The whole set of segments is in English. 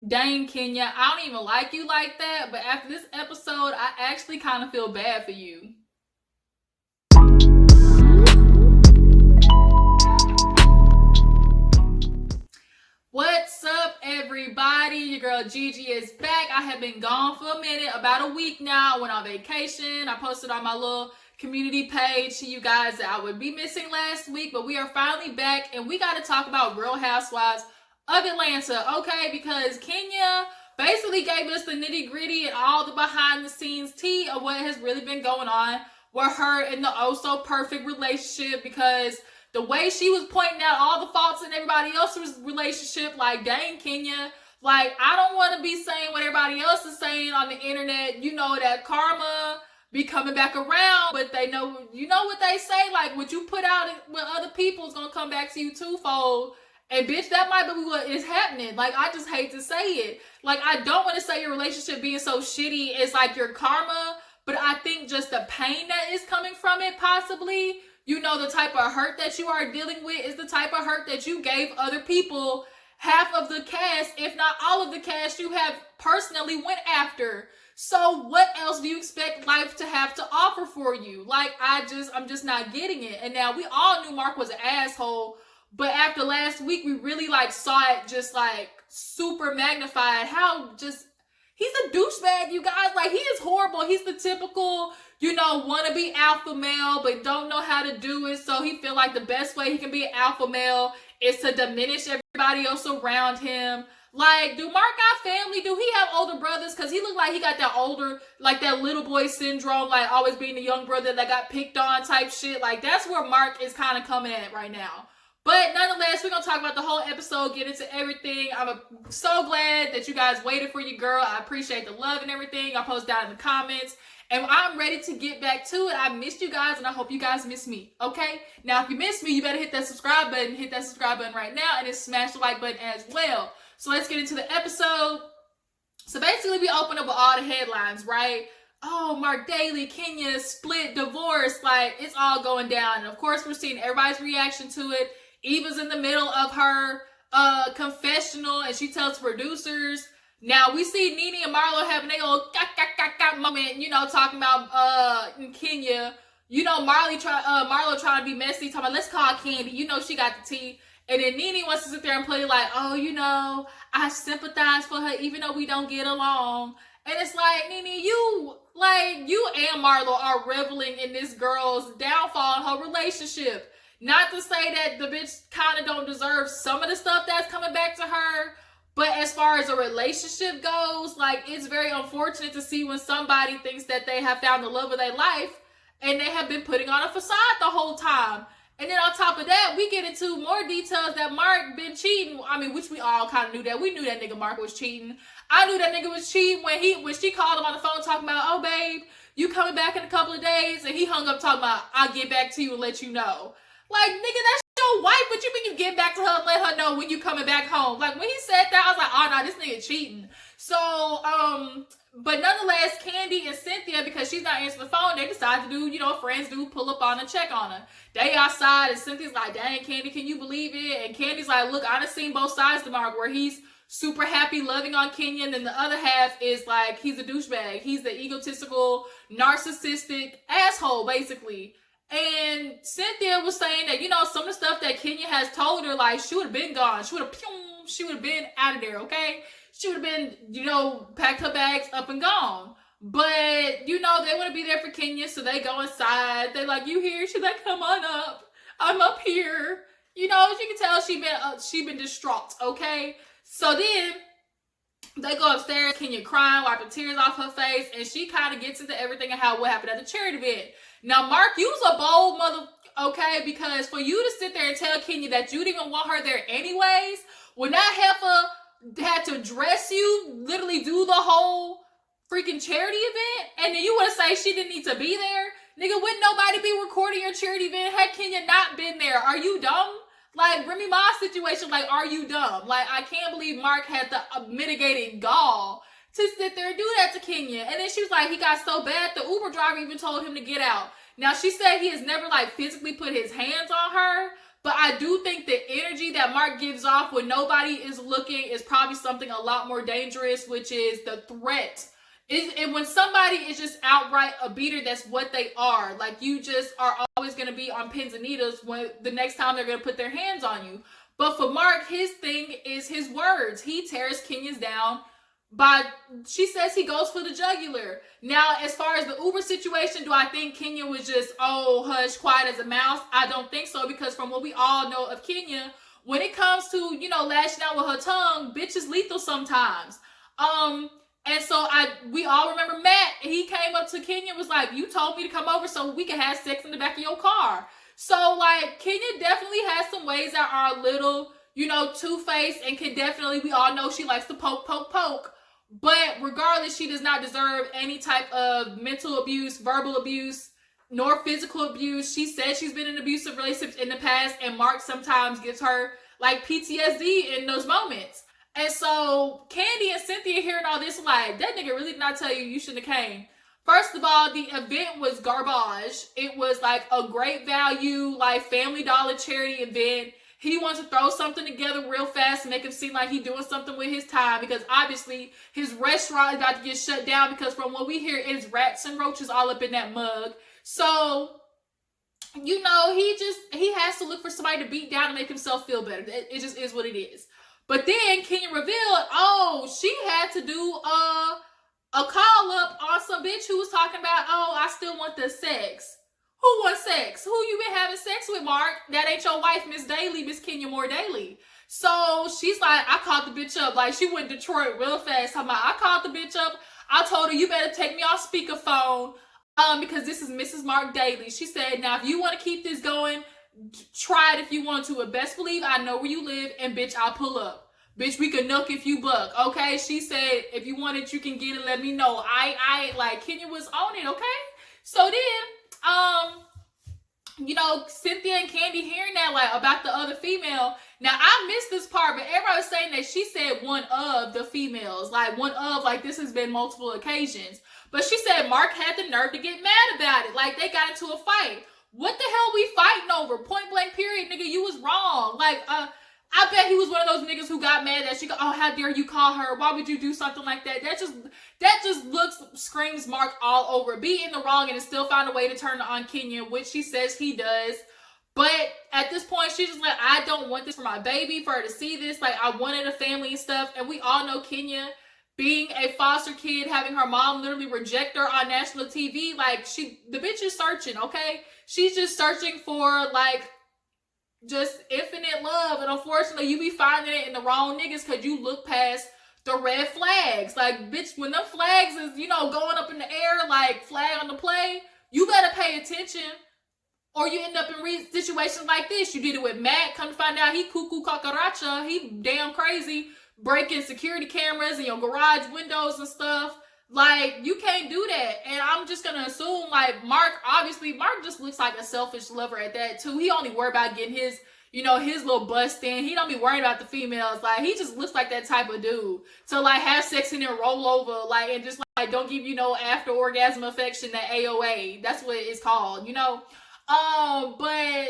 Dang, Kenya, I don't even like you like that, but after this episode, I actually kind of feel bad for you. What's up, everybody? Your girl Gigi is back. I have been gone for a minute, about a week now. I went on vacation. I posted on my little community page to you guys that I would be missing last week, but we are finally back, and we got to talk about Real Housewives of Atlanta, okay? Because Kenya basically gave us the nitty-gritty and all the behind-the-scenes tea of what has really been going on with her in the oh-so-perfect relationship, because the way she was pointing out all the faults in everybody else's relationship, like, dang, Kenya, like, I don't want to be saying what everybody else is saying on the internet. You know that karma be coming back around, but they know, you know what they say, like, what you put out with other people is going to come back to you twofold. And bitch, that might be what is happening. Like, I just hate to say it. Like, I don't want to say your relationship being so shitty is like your karma, but I think just the pain that is coming from it, possibly, you know, the type of hurt that you are dealing with is the type of hurt that you gave other people. Half of the cast, if not all of the cast, you have personally went after. So what else do you expect life to have to offer for you? Like, I'm just not getting it. And now we all knew Marc was an asshole, but after last week, we really like saw it just like super magnified. How just, he's a douchebag, you guys. Like, he is horrible. He's the typical, you know, want to be alpha male, but don't know how to do it. So he feel like the best way he can be an alpha male is to diminish everybody else around him. Like, do Marc got family? Do he have older brothers? Because he looked like he got that older, like that little boy syndrome, like always being the young brother that got picked on type shit. Like, that's where Marc is kind of coming at right now. But nonetheless, we're going to talk about the whole episode, get into everything. I'm so glad that you guys waited for your girl. I appreciate the love and everything. I post down in the comments. And I'm ready to get back to it. I missed you guys, and I hope you guys miss me, okay? Now, if you miss me, you better hit that subscribe button. Hit that subscribe button right now, and then smash the like button as well. So let's get into the episode. So basically, we open up with all the headlines, right? Oh, Marc Daly, Kenya, split, divorce. Like, it's all going down. And, of course, we're seeing everybody's reaction to it. Eva's in the middle of her confessional, and she tells producers. Now, we see Nene and Marlo having their old moment, you know, talking about Kenya. You know, Marlo trying to be messy, talking about, let's call Kandi. You know, she got the tea. And then Nene wants to sit there and play like, oh, you know, I sympathize for her even though we don't get along. And it's like, Nene, you and Marlo are reveling in this girl's downfall in her relationship. Not to say that the bitch kind of don't deserve some of the stuff that's coming back to her, but as far as a relationship goes, like, it's very unfortunate to see when somebody thinks that they have found the love of their life and they have been putting on a facade the whole time. And then on top of that, we get into more details that Marc been cheating. I mean, which we all kind of knew that. We knew that nigga Marc was cheating. I knew that nigga was cheating when she called him on the phone talking about, oh, babe, you coming back in a couple of days? And he hung up talking about, I'll get back to you and let you know. Like, nigga, that's your wife. What you mean you get back to her and let her know when you coming back home? Like, when he said that, I was like, oh, no, this nigga cheating. So, but nonetheless, Kandi and Cynthia, because she's not answering the phone, they decide to do, you know, friends do, pull up on her, check on her. They outside, and Cynthia's like, dang, Kandi, can you believe it? And Candy's like, look, I done seen both sides to Marc, where he's super happy, loving on Kenya, and then the other half is like, he's a douchebag. He's the egotistical, narcissistic asshole, basically. And Cynthia was saying that, you know, some of the stuff that Kenya has told her, like, she would have been gone. She would have been out of there, okay? She would have been, you know, packed her bags up and gone. But, you know, they want to be there for Kenya, so they go inside. They're like, you here? She's like, come on up. I'm up here. You know, as you can tell, she been distraught, okay? So then they go upstairs, Kenya crying, wiping tears off her face, and she kind of gets into everything and what happened at the charity event. Now, Marc, you was a bold mother, okay? Because for you to sit there and tell Kenya that you didn't even want her there anyways, when that heifer had to dress you, literally do the whole freaking charity event, and then you want to say she didn't need to be there? Nigga, wouldn't nobody be recording your charity event had Kenya not been there? Are you dumb? Like, Remy Ma's situation, like, are you dumb? Like, I can't believe Marc had the mitigating gall to sit there and do that to Kenya. And then she was like, he got so bad, the Uber driver even told him to get out. Now, she said he has never, like, physically put his hands on her, But I do think the energy that Marc gives off when nobody is looking is probably something a lot more dangerous, which is the threat. And when somebody is just outright a beater, that's what they are. Like, you just are always going to be on pins and needles when the next time they're going to put their hands on you. But for Marc, his thing is his words. He tears Kenya's down she says he goes for the jugular. Now, as far as the Uber situation, do I think Kenya was just, hush, quiet as a mouse? I don't think so, because from what we all know of Kenya, when it comes to, lashing out with her tongue, bitch is lethal sometimes. And so we all remember Matt. He came up to Kenya and was like, you told me to come over so we can have sex in the back of your car. So, like, Kenya definitely has some ways that are a little, two-faced, and we all know she likes to poke. But regardless, she does not deserve any type of mental abuse, verbal abuse, nor physical abuse. She says she's been in abusive relationships in the past, and Marc sometimes gives her, like, PTSD in those moments. And so Kandi and Cynthia hearing all this, like, that nigga really did not tell you shouldn't have came. First of all, the event was garbage. It was like a great value, like, Family Dollar charity event. He wants to throw something together real fast and make him seem like he's doing something with his time, because obviously his restaurant is about to get shut down, because from what we hear, it's rats and roaches all up in that mug. So, he has to look for somebody to beat down to make himself feel better. It just is what it is. But then Kenya revealed, she had to do a call up on some bitch who was talking about, I still want the sex. Who wants sex? Who you been having sex with, Marc? That ain't your wife, Miss Kenya Moore Daly. So she's like, I called the bitch up. Like, she went to Detroit real fast. I called the bitch up. I told her, you better take me off speakerphone, because this is Mrs. Marc Daly. She said, now if you want to keep this going, try it if you want to. But best believe I know where you live, and bitch, I'll pull up. Bitch, we can knock if you buck. Okay? She said, if you want it, you can get it. Let me know. I like, Kenya was on it. Okay? So then, Cynthia and Kandi hearing that, like, about the other female. Now, I missed this part, but everybody was saying that she said one of the females, like this has been multiple occasions. But she said Marc had the nerve to get mad about it. Like, they got into a fight. What the hell we fighting over? Point blank period, nigga, you was wrong. Like, I bet he was one of those niggas who got mad that she go, how dare you call her? Why would you do something like that? That just screams Marc all over. Be in the wrong and still find a way to turn on Kenya, which she says he does. But at this point, she's just like, I don't want this for my baby, for her to see this. Like, I wanted a family and stuff. And we all know Kenya, being a foster kid, having her mom literally reject her on national TV. Like, the bitch is searching, okay? She's just searching for, like, just infinite love. And unfortunately, you be finding it in the wrong niggas, because you look past the red flags. Like, bitch, when them flags is, going up in the air, like, flag on the play, you better pay attention, or you end up in situations like this. You did it with Matt. Come to find out, he cuckoo cucaracha. He damn crazy, breaking security cameras in your garage windows and stuff. Like, you can't do that. And I'm just gonna assume, like, Marc just looks like a selfish lover at that too. He only worried about getting his, his little bust in. He don't be worried about the females. Like, he just looks like that type of dude to, like, have sex and then roll over, like, and just, like, don't give you no after orgasm affection, that AOA. That's what it's called, but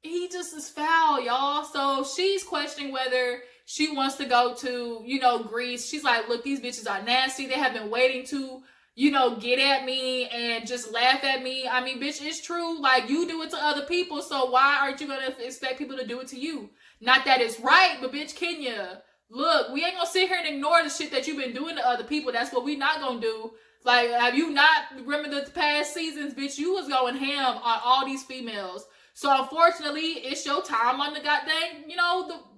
he just is foul, y'all. So she's questioning whether she wants to go to, Greece. She's like, look, these bitches are nasty. They have been waiting to, get at me and just laugh at me. I mean, bitch, it's true. Like, you do it to other people, so why aren't you going to expect people to do it to you? Not that it's right, but bitch, Kenya, look, we ain't going to sit here and ignore the shit that you've been doing to other people. That's what we not going to do. Like, have you not remember the past seasons, bitch? You was going ham on all these females. So, unfortunately, it's your time on the goddamn,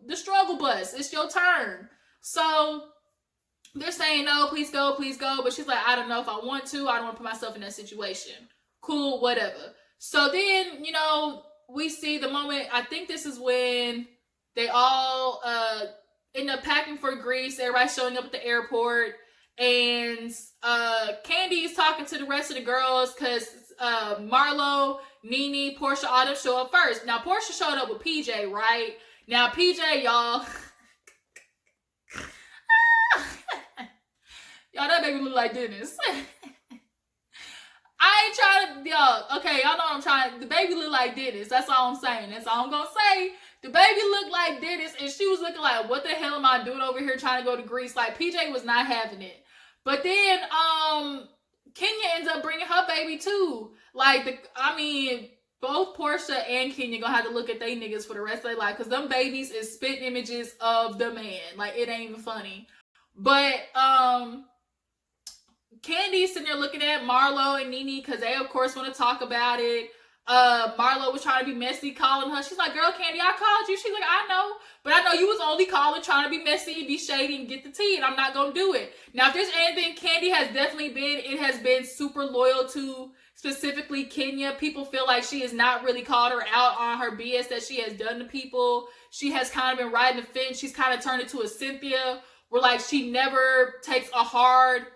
the struggle bus. It's your turn. So, they're saying, no, please go, please go. But she's like, I don't know if I want to. I don't want to put myself in that situation. Cool, whatever. So, then, we see the moment. I think this is when they all end up packing for Greece. Everybody's showing up at the airport. And Kandi is talking to the rest of the girls, because Marlo, Nene, Portia, all them show up first. Now, Portia showed up with PJ, right? Now, PJ, y'all. Y'all, that made me look like Dennis. I ain't trying to y'all, okay, y'all know what I'm trying. The baby looked like Dennis. That's all I'm saying. That's all I'm gonna say. The baby looked like Dennis, and she was looking like, what the hell am I doing over here trying to go to Greece? Like, PJ was not having it. But then, Kenya ends up bringing her baby too. Like, both Portia and Kenya gonna have to look at they niggas for the rest of their life, because them babies is spit images of the man. Like, it ain't even funny. But, Candy's sitting there looking at Marlo and Nene, because they, of course, want to talk about it. Marlo was trying to be messy, calling her. She's like, girl, Kandi, I called you. She's like, I know, but I know you was only calling, trying to be messy and be shady and get the tea, and I'm not going to do it. Now, if there's anything Kandi has definitely been, it has been super loyal to specifically Kenya. People feel like she has not really called her out on her BS that she has done to people. She has kind of been riding the fence. She's kind of turned into a Cynthia, where like she never takes a hard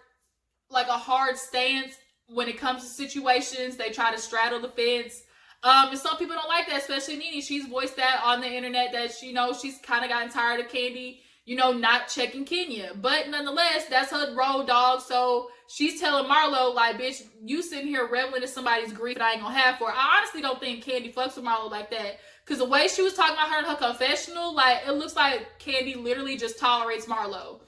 stance when it comes to situations. They try to straddle the fence. And some people don't like that, especially Nene. She's voiced that on the internet, that she knows she's kind of gotten tired of Kandi, not checking Kenya. But nonetheless, that's her road dog. So she's telling Marlo, like, bitch, you sitting here reveling in somebody's grief that I ain't gonna have for her. I honestly don't think Kandi fucks with Marlo like that. Because the way she was talking about her in her confessional, like, it looks like Kandi literally just tolerates Marlo.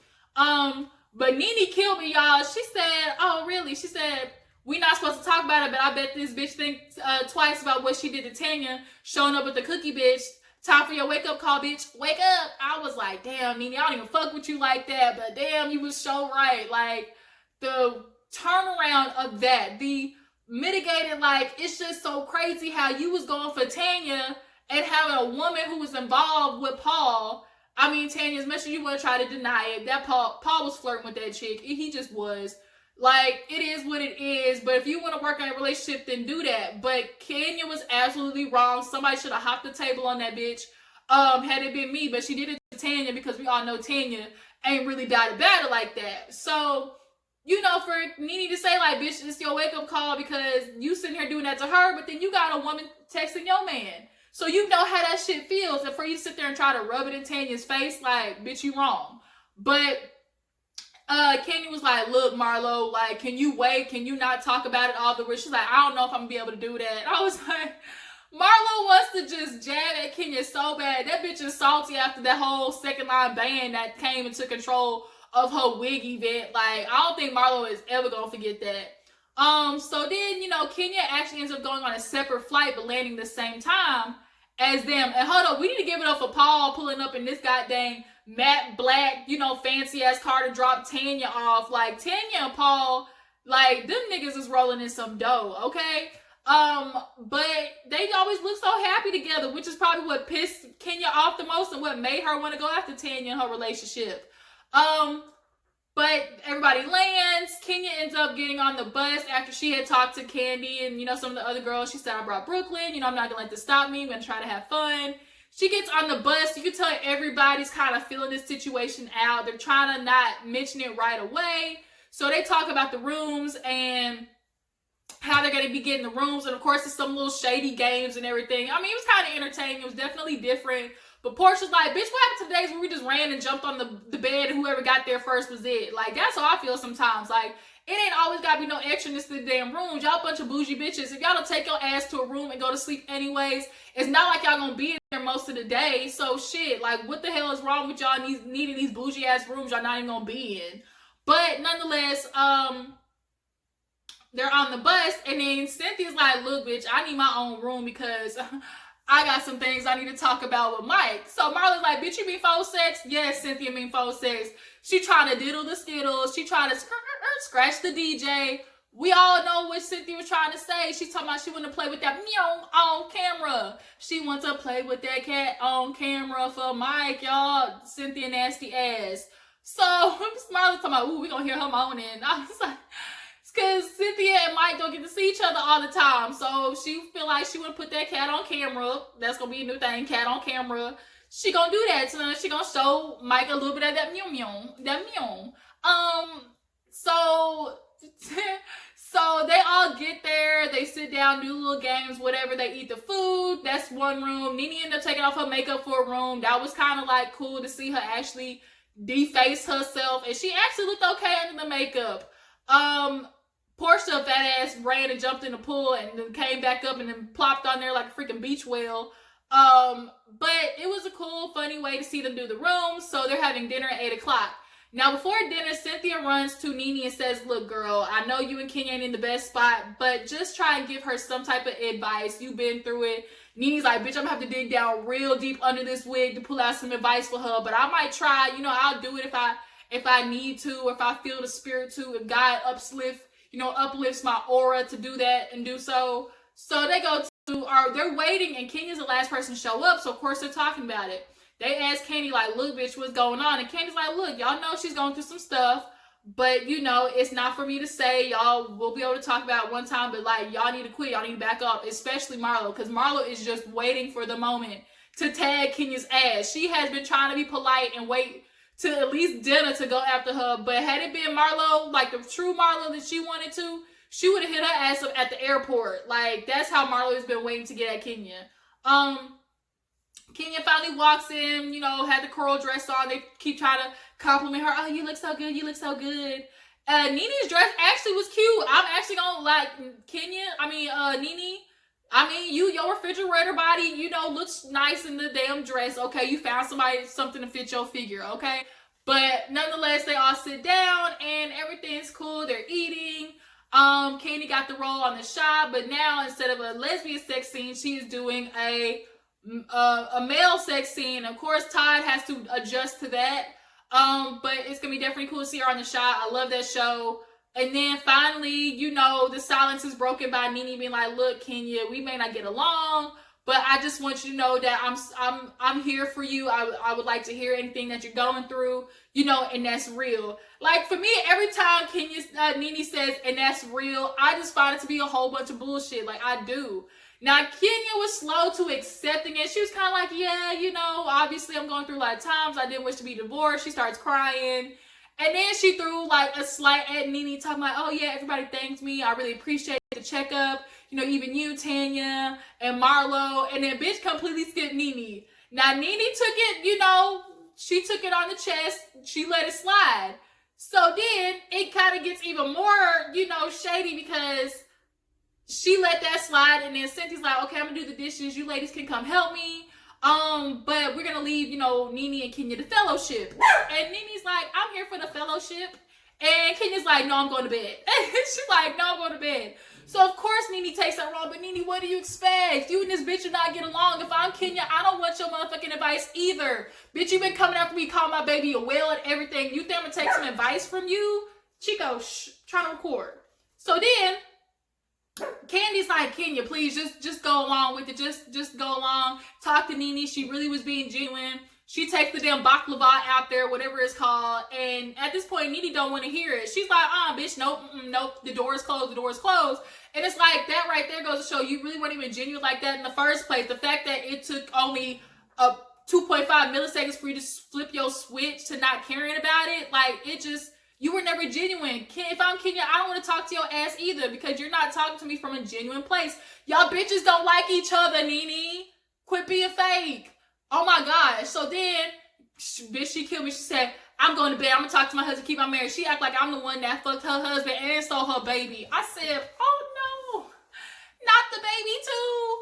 But Nene killed me, y'all. She said, oh, really? She said, we not supposed to talk about it, but I bet this bitch thinks twice about what she did to Tanya, showing up with the cookie bitch. Time for your wake-up call, bitch. Wake up. I was like, damn, Nene, I don't even fuck with you like that, but damn, you was so right. Like, the turnaround of that, the mitigated, like, it's just so crazy how you was going for Tanya and having a woman who was involved with Paul. I mean, Tanya, as much as you want to try to deny it, that Paul was flirting with that chick. He just was. Like, it is what it is. But if you want to work on a relationship, then do that. But Kenya was absolutely wrong. Somebody should have hopped the table on that bitch. Had it been me. But she did it to Tanya, because we all know Tanya ain't really died a battle like that. So, for Nene to say, like, bitch, it's your wake-up call because you sitting here doing that to her, but then you got a woman texting your man. So you know how that shit feels. And for you to sit there and try to rub it in Tanya's face, like, bitch, you wrong. But Kenya was like, look, Marlo, like, can you wait? Can you not talk about it all the way? She's like, I don't know if I'm going to be able to do that. I was like, Marlo wants to just jab at Kenya so bad. That bitch is salty after that whole second line ban that came and took control of her wig event. Like, I don't think Marlo is ever going to forget that. So then, Kenya actually ends up going on a separate flight, but landing the same time as them. And hold up, we need to give it up for Paul pulling up in this goddamn matte black, fancy ass car to drop Tanya off. Like, Tanya and Paul, like, them niggas is rolling in some dough, okay? But they always look so happy together, which is probably what pissed Kenya off the most and what made her want to go after Tanya in her relationship. But everybody lands. Kenya ends up getting on the bus after she had talked to Kandi and, some of the other girls. She said, I brought Brooklyn. I'm not going to let this stop me. I'm going to try to have fun. She gets on the bus. You can tell everybody's kind of feeling this situation out. They're trying to not mention it right away. So they talk about the rooms and how they're going to be getting the rooms. And, of course, it's some little shady games and everything. I mean, it was kind of entertaining. It was definitely different. But Portia's like, bitch, what happened to the days where we just ran and jumped on the bed and whoever got there first was it? Like, that's how I feel sometimes. Like, it ain't always got to be no extraness to the damn rooms. Y'all bunch of bougie bitches. If y'all don't take your ass to a room and go to sleep anyways, it's not like y'all gonna be in there most of the day. So, shit, like, what the hell is wrong with y'all needing these bougie-ass rooms y'all not even gonna be in? But, nonetheless, they're on the bus, and then Cynthia's like, look, bitch, I need my own room because I got some things I need to talk about with Mike. So Marlo's like, bitch, you mean faux sex? Yes, Cynthia mean faux sex. She trying to diddle the skittles. She trying to scratch the DJ. We all know what Cynthia was trying to say. She's talking about she want to play with that meow on camera. She wants to play with that cat on camera for Mike, y'all. Cynthia nasty ass. So Marlo's talking about, ooh, we gonna hear her moaning. I was like, because Cynthia and Mike don't get to see each other all the time. So she feel like she want to put that cat on camera. That's going to be a new thing, cat on camera. She going to do that. So she going to show Mike a little bit of that meow meow. That meow. So they all get there. They sit down, do little games, whatever. They eat the food. That's one room. Nene ended up taking off her makeup for a room. That was kind of like cool to see her actually deface herself. And she actually looked okay under the makeup. Portia, fat ass, ran and jumped in the pool and then came back up and then plopped on there like a freaking beach whale. But it was a cool, funny way to see them do the rooms. So they're having dinner at 8 o'clock. Now, before dinner, Cynthia runs to Nene and says, look, girl, I know you and Kenya ain't in the best spot, but just try and give her some type of advice. You've been through it. Nene's like, bitch, I'm gonna have to dig down real deep under this wig to pull out some advice for her, but I might try. You know, I'll do it if I need to, or if I feel the spirit to, if God uplifts my aura to do that and do so. So they go to, they're waiting, and Kenya's the last person to show up, so of course they're talking about it. They ask Kandi, like, look, bitch, what's going on? And Kandi's like, look, y'all know she's going through some stuff, but, you know, it's not for me to say. Y'all will be able to talk about it one time, but, like, y'all need to quit. Y'all need to back up, especially Marlo, because Marlo is just waiting for the moment to tag Kenya's ass. She has been trying to be polite and wait to at least dinner to go after her, but had it been Marlo, like the true Marlo that she wanted to, she would have hit her ass up at the airport. Like, that's how Marlo has been waiting to get at Kenya. Kenya finally walks in, you know, had the coral dress on. They keep trying to compliment her. Oh, you look so good. You look so good. Nene's dress actually was cute. I'm actually gonna like Kenya. Nene. Your refrigerator body, you know, looks nice in the damn dress. Okay, you found something to fit your figure. Okay, but nonetheless, they all sit down and everything's cool. They're eating. Kandi got the role on the shop, but now instead of a lesbian sex scene, she is doing a male sex scene. Of course, Todd has to adjust to that. But it's gonna be definitely cool to see her on the shot. I love that show. And then finally, you know, the silence is broken by Nene being like, look, Kenya, we may not get along, but I just want you to know that I'm here for you. I would like to hear anything that you're going through, you know, and that's real. Like, for me, every time Nene says, and that's real, I just find it to be a whole bunch of bullshit. Like, I do. Now, Kenya was slow to accepting it. She was kind of like, yeah, you know, obviously I'm going through a lot of times. I didn't wish to be divorced. She starts crying. And then she threw like a slight at Nene, talking like, oh yeah, everybody thanks me. I really appreciate the checkup. You know, even you, Tanya, and Marlo. And then bitch completely skipped Nene. Now, Nene took it, you know, she took it on the chest. She let it slide. So then it kind of gets even more, you know, shady because she let that slide, and then Cynthia's like, okay, I'm gonna do the dishes. You ladies can come help me. But we're gonna leave, you know, Nene and Kenya the fellowship. And Nene's like, I'm here for the fellowship. And Kenya's like, no, I'm going to bed. She's like, no, I'm going to bed. So of course Nene takes that wrong, but Nene, what do you expect? You and this bitch do not get along. If I'm Kenya, I don't want your motherfucking advice either. Bitch, you been coming after me, calling my baby a whale and everything. You think I'm gonna take some advice from you? Chico, shh, trying to record. So then Kandi's like, Kenya, please just go along with it. Just go along. Talk to Nene. She really was being genuine. She takes the damn baklava out there, whatever it's called. And at this point, Nene don't want to hear it. She's like, bitch, nope, nope. The door is closed. The door is closed. And it's like, that right there goes to show you really weren't even genuine like that in the first place. The fact that it took only 2.5 milliseconds for you to flip your switch to not caring about it, like, it just, you were never genuine. If I'm Kenya, I don't want to talk to your ass either because you're not talking to me from a genuine place. Y'all bitches don't like each other, Nene. Quit being fake. Oh my gosh. So then, bitch, she killed me. She said, I'm going to bed. I'm going to talk to my husband, keep my marriage. She act like I'm the one that fucked her husband and stole her baby. I said, oh no, not the baby too.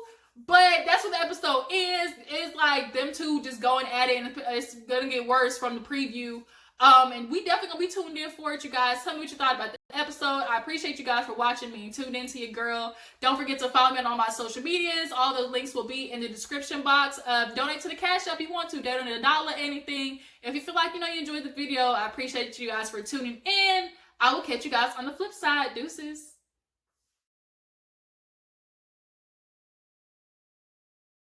But that's what the episode is. It's like them two just going at it, and it's going to get worse from the preview. And we definitely gonna be tuned in for it, you guys. Tell me what you thought about the episode. I appreciate you guys for watching me and tuned into your girl. Don't forget to follow me on all my social medias. All the links will be in the description box. Donate to the Cash App if you want to. Donate $1, anything. If you feel like, you know, you enjoyed the video, I appreciate you guys for tuning in. I will catch you guys on the flip side. Deuces.